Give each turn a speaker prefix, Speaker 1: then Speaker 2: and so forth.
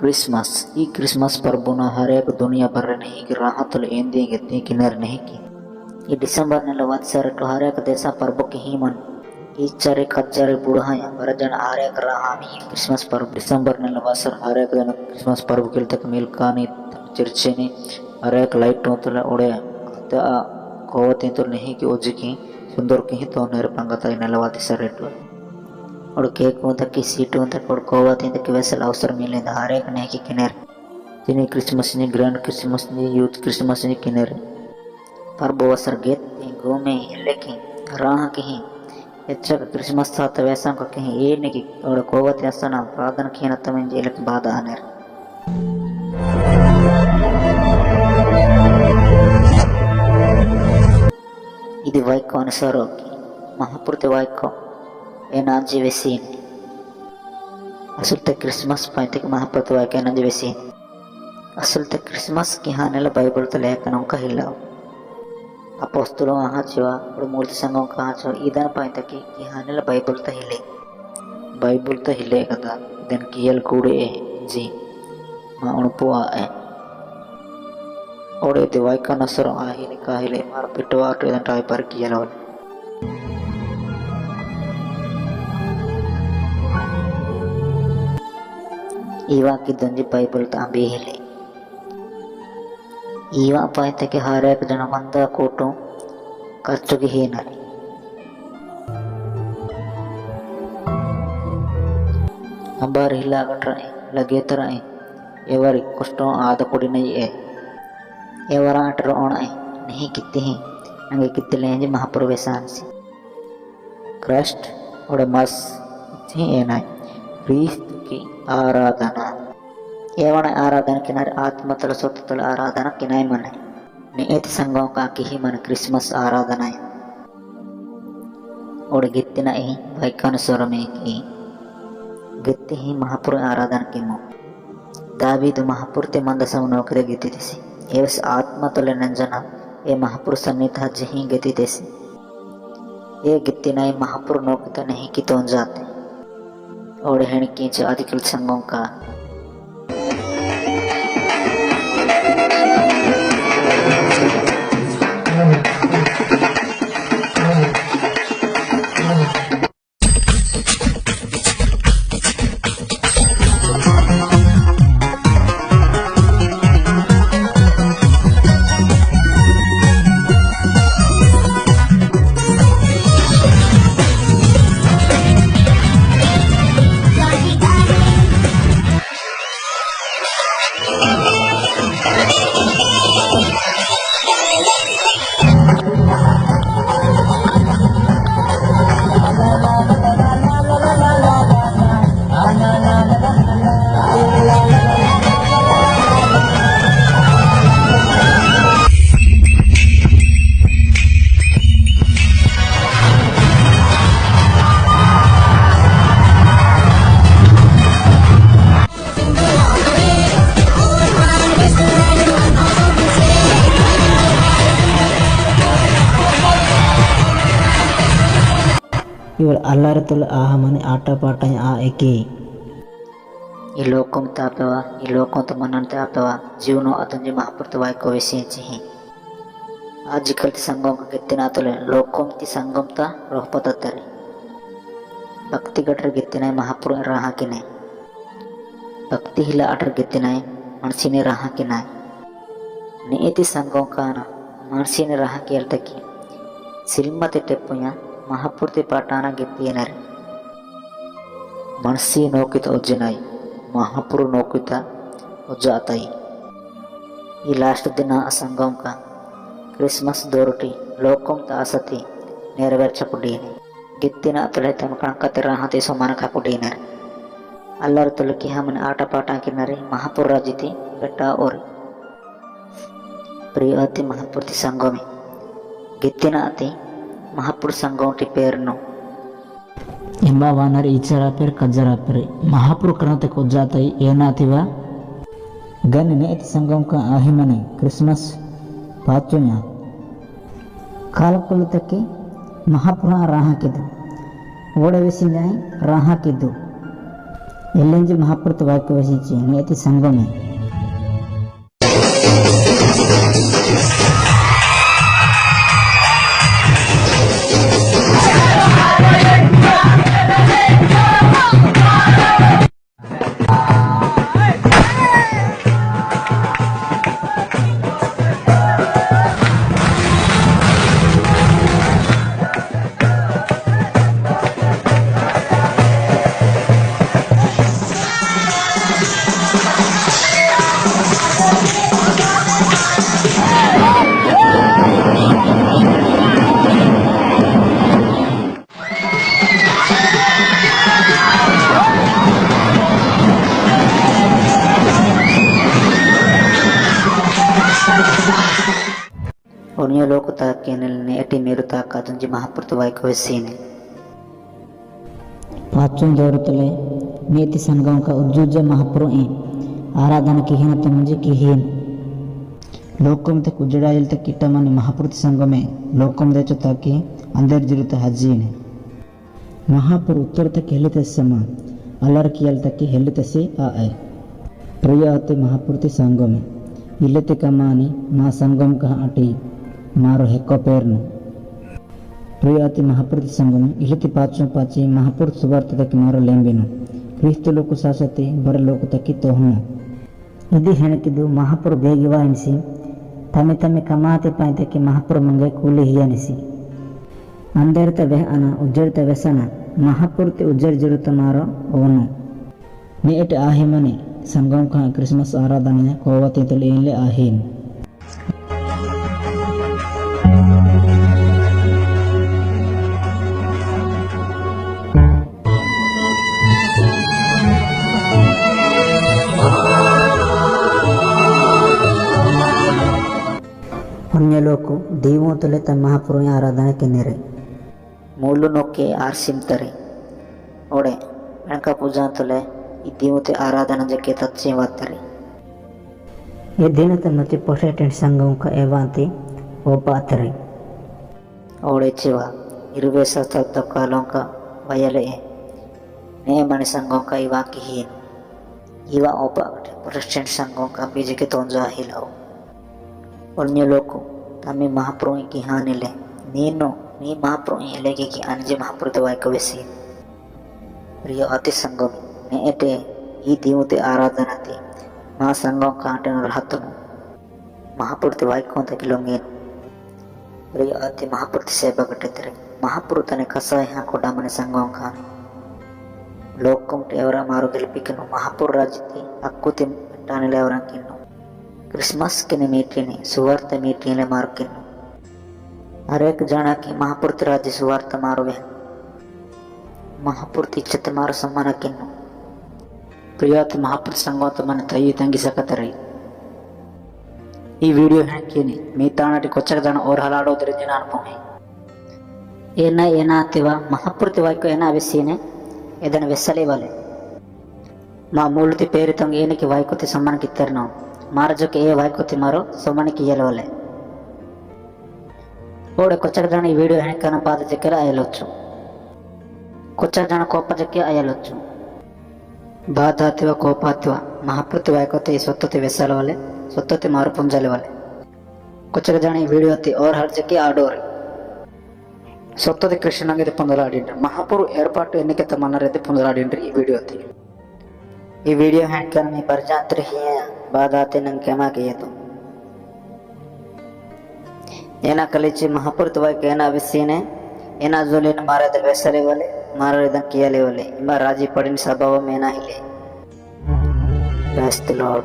Speaker 1: Christmas ಈ Christmas ಪರ್ಬನ ಹರೇಕ ದುನಿಯಾ ಬರ್ರನೆ ಹೀಗೆ ರಾಹತಲು ಏಂದಿಗೆ ತಿ ಕಿನರ್ नहीं की ಈ ಡಿಸೆಂಬರ್ ನೆಲ ವತ್ಸರಟ್ಟು ಹರೇಕ ದೇಶ ಪರ್ಬಕ್ಕೆ ಹೀಮನ್ ಈ ಚರೆ ಖಜ್ಜರೆ ಬುಡಹಾಯ ಬರಜನ ಹರೇಕ ರಾಹಾಮಿ ಕ್ರಿಸ್ಮಸ್ ಪರ್ಬ ಡಿಸೆಂಬರ್ ನೆಲ ವತ್ಸರ ಹರೇಕ ದಿನ ಕ್ರಿಸ್ಮಸ್ ಪರ್ಬ ಕಿಲ್ತಕ मिलकानी चर्चेने हरेक लाइट तोले ओडे त कोवती तो नहीं की ओजिकी सुंदर की तो नेर पंगता नेलवाती सरेटु और केक तक की सीट तक कोवती तक वैसल अवसर मिले हरेक नहीं की किनेर तिनी क्रिसमस नि ग्रैंड क्रिसमस नि यूथ क्रिसमस नि किनेर पर बोसर गेत घूमे लेकिन राह की ಹೆಚ್ಚಾಗ ಕ್ರಿಸ್ಮಸ್ ತಾತ ವ್ಯಾಸಂಗ ಕೆ ಏನಿಗೆ ಅವಳ ಕೋವತಿ ಅಸ್ತನ ಪ್ರಾರ್ಥನಾ ಕೇನ ತಮೆಂಜ ಇಲಕ ಬಾದ ಆನೆರ್ ఇది వైకో అనుసారోకి మహాపూర్తి వైకో ఏనాంజి వెసీని అసలు క్రిస్మస్ పైకి మహాపూర్తి వైకో ఏనాంజి వెసీని అసలు క్రిస్మస్ की हानेला बाइबल तो लेखनों का हिलाओ अपोस्तलों आहा चुआ और मूर्ति संघों का चुआ इधर पाइते की हानेला बाइबल तो हिले कदा इधर कियल कूड़े जी मां उनपुआ है और दिवाई का नसर आहिले काहिले मार पिटवा ट्रेन टाइ पर किया लोल ईवा की दंजी बाइबल तांबे हिले ईवा पाइते के हर एक जन मंदा कोटो खर्चु की ही नरी अंबार हिला गटराए लगे तराए एवरी कष्टों आद कुड़ी नहीं है एवरा आटर ओणाए नहीं किते हैं नंगे किते लेंजे महाप्रवेशान से क्राइस्ट और मस थी एनाय क्रिस्त की आराधना एवं आराधना किनारे आत्म तल स्वत तल आराधना किनाय मने नेत संघों का की ही मन क्रिसमस आराधना है और गित्तिना ही वैकान स्वर में की गित्ति ही महापुर आराधना की मो दावीद महापुरते मंद समनोकरे गित्ति देसी एवस आत्म तले नंजना ए महापुर सन्निधा जहीं गति देसी ये गित्तिना ही महापुर नौकता नहीं की तो जाते और हेण की अधिकल संघों का इवर अल्लारतुल आहमने आटा पाटा आ एके ಈ ಲೋಕಂ ತಾಪವ ಈ ಲೋಕಂ ತ मनन तापवा जीवनो अतंजे महापुरत वायको विषय चाहिए आजकल संगम का कितना तो लोकम ती संगम ता रोहपत तरे भक्ति गटर कितना महापुर रहा कि नहीं भक्ति हिला अटर कितना मनसी ने रहा कि नहीं नेति संगम का ना मनसी ने रहा कि अर्थकी सिल्मते टेपुया महापुरते पाटाना गित्ती नरे मनसी नौकित उज्जनाई महापुर नौकित उज्जाताई ये लास्ट दिन संगम का क्रिसमस दोरटी लोकम तासती नेरवेर्चपुडीने गित्तिना तले तम कणकते राहते समान कापुडीने अल्लार तुलकी हमने आटा पाटा की नरे महापुर राजिति बेटा और प्रियति महापुरति संगमे गित्तिना अति महापुर संगम टी पेरनो ಎಂಬ ವಾನರ್ ಈಚರಾಪೆರ್ ಕಜ್ಜರಾಪೆರ್ महापुर करते को जाता ही ये ना थी वा गन ने इत संगम का आही मने क्रिसमस पाचुन्या कालकुल तक महापुर राह किदु ओडे विसी जाए राह किदु
Speaker 2: ఎల్ఎన్జి మహాపురుత వాక్య వసించి నేతి సంగమే
Speaker 1: Onyo loko ta kenel ne eti meru ta katunji mahapurtu waiko vesine.
Speaker 2: पाचों जरूरतले नेति संगम का उज्जुज महापुरु आराधना की हीन तो मुझे की हीन लोकम तक उजड़ाइल तक किटमनि महापुरुति संगमे लोकम दे ताकि अंदर जरूरत हजीने महापुरु उत्तर तक हेलित समा अलर कियल तक हेलित से आए प्रियाते महापुरुति संगमे इल्लते कमानी मा संगम का अटी मारो हेको पेरनु प्रियाति महापुरुति संगम इलिति पाचों पाची महापुरुष सुवार्थ तक मारो लेंबिनु क्रिस्तु लोक सासते बर लोक तक तोहनु इदी हेणकिदु महापुरु बेगिवा एनिसी तमे तमे कमाते पाइते कि महापुरु मंगे कूली हियानिसी अंदरत वह अना उज्जरत व्यसना महापुरुति उज्जर जरूरत मारो ओनु ने एट आहिमने संगम का क्रिसमस आराधना कोवते तले आहिन अन्य लोग दीवों तले तम महापुरु आराधना के निरे
Speaker 1: मूलु नोके आरसिम तरे ओडे अणका पूजा तले ಈ ದೇವತೆ आराधना जके तत्से वातरे
Speaker 2: ये दिन तमति पोषेटेंट संगम का एवांति ओपातरे
Speaker 1: ओडे चिवा इरुवे सतत कालों का वयले ने मन संगम का इवा की ही इवा ओपाटे पोषेटेंट संगम का बीज के तोंजा हिलाओ अन्य लोगों तमे महापुरुष की हानिले नीनो नी महापुरुष लेके की अनजे महापुरुष वाई कवेसी प्रिय अति संगम ने एटे ಈ ದೇವತೆ ಆರಾಧನತೆ ಮಾ ಸಂಗಮ ಕಾಂಟನ ರಹತನು ಮಹಾಪುರುತಿ ವಾಯ್ಕೊಂತ ಕಿಲೊಂಗೇನು ಪ್ರಿಯ ಅತಿ ಮಹಾಪುರುತಿ ಸೇವಾ ಗಟ್ಟಿದ್ರೆ ಮಹಾಪುರುತನೆ ಕಸಾಯ ಹಾಕೊಡ ಮನೆ ಸಂಗಮ ಕಾನ ಲೋಕಂಟೆ ಅವರ ಮಾರು ಗೆಲ್ಪಿಕನು ಮಹಾಪುರ ರಾಜ್ಯತಿ ಅಕ್ಕುತಿ ಟಾನಿಲೆ ಅವರಂಕಿನ್ನು क्रिसमस के मीटिने सुवार्थ मीटिने मार्किनु हरेक जना की महापुरुति राज्य सुवार्थ मारुवे महापुरुति इच्छत मार सम्मान किन्नु प्रियात महापुरुष संगत मन तई तंगी सकतरे ಈ ವಿಡಿಯೋ ಹಾಕಿನಿ ಮೀತಾಣಟಿ ಕೊಚ್ಚಕ ಜನ ಓರ್ ಹಲಾಡೋದ್ರ ದಿನ ಅನ್ಪೋನೆ ಏನಾತಿವ ಮಹಾಪುರುತಿ ವಾಕ್ಯ ಏನ ಅವಿಸೀನೆ ಇದನ್ನ ವೆಸಲೆ ವಾಲೆ ಮಾ ಮೂಲತಿ ಪೇರಿ ತಂಗ ಏನಕ್ಕೆ ವಾಯ್ಕೋತಿ ಸಮ್ಮಾನ ಕಿತ್ತರ ನಾವು मारजो के ए वाइकोति मारो सोमने की येल वाले ओडे कोचक जण ई वीडियो हेणकन पाद जकेर आयलोच्चु कोचक जण कोप जके आयलोच्चु बाधातिव कोपातिव महापुरुति वाइकोति स्वत्तति वेसल वाले स्वत्तति मारो पुंजले वाले कोचक जण ई वीडियो ति और हर जके आडोरे स्वत्तति कृष्णंगे पुंजलाडिंड्र महापुरु एर्पाटु एन्निके तमन्नरेदि पुंजलाडिंड्र ई वीडियो ति ಈ ವಿಡಿಯೋ ಹ್ಯಾಂಕರ್ ಮಿ ಬರ್ಜಾಂತ್ರ ಹಿಯ ಬಾದಾತೆ ನಂಗೆ ಕೆಮಾ किए तो ಏನ ಕಲಿಚಿ ಮಹಾಪುರುತ ವಾಕ್ಯ ಏನ ವಿಸೀನೆ ಏನ ಜೋಲಿನ ಮಾರದ ವೆಸಲೆ वाले ಮಾರದ ಕಿಯಲೆ वाले ಇಮ ರಾಜಿ ಪಡಿನ ಸ್ವಭಾವ ಮೇನಾ ಹಿಲೆ Bless the Lord.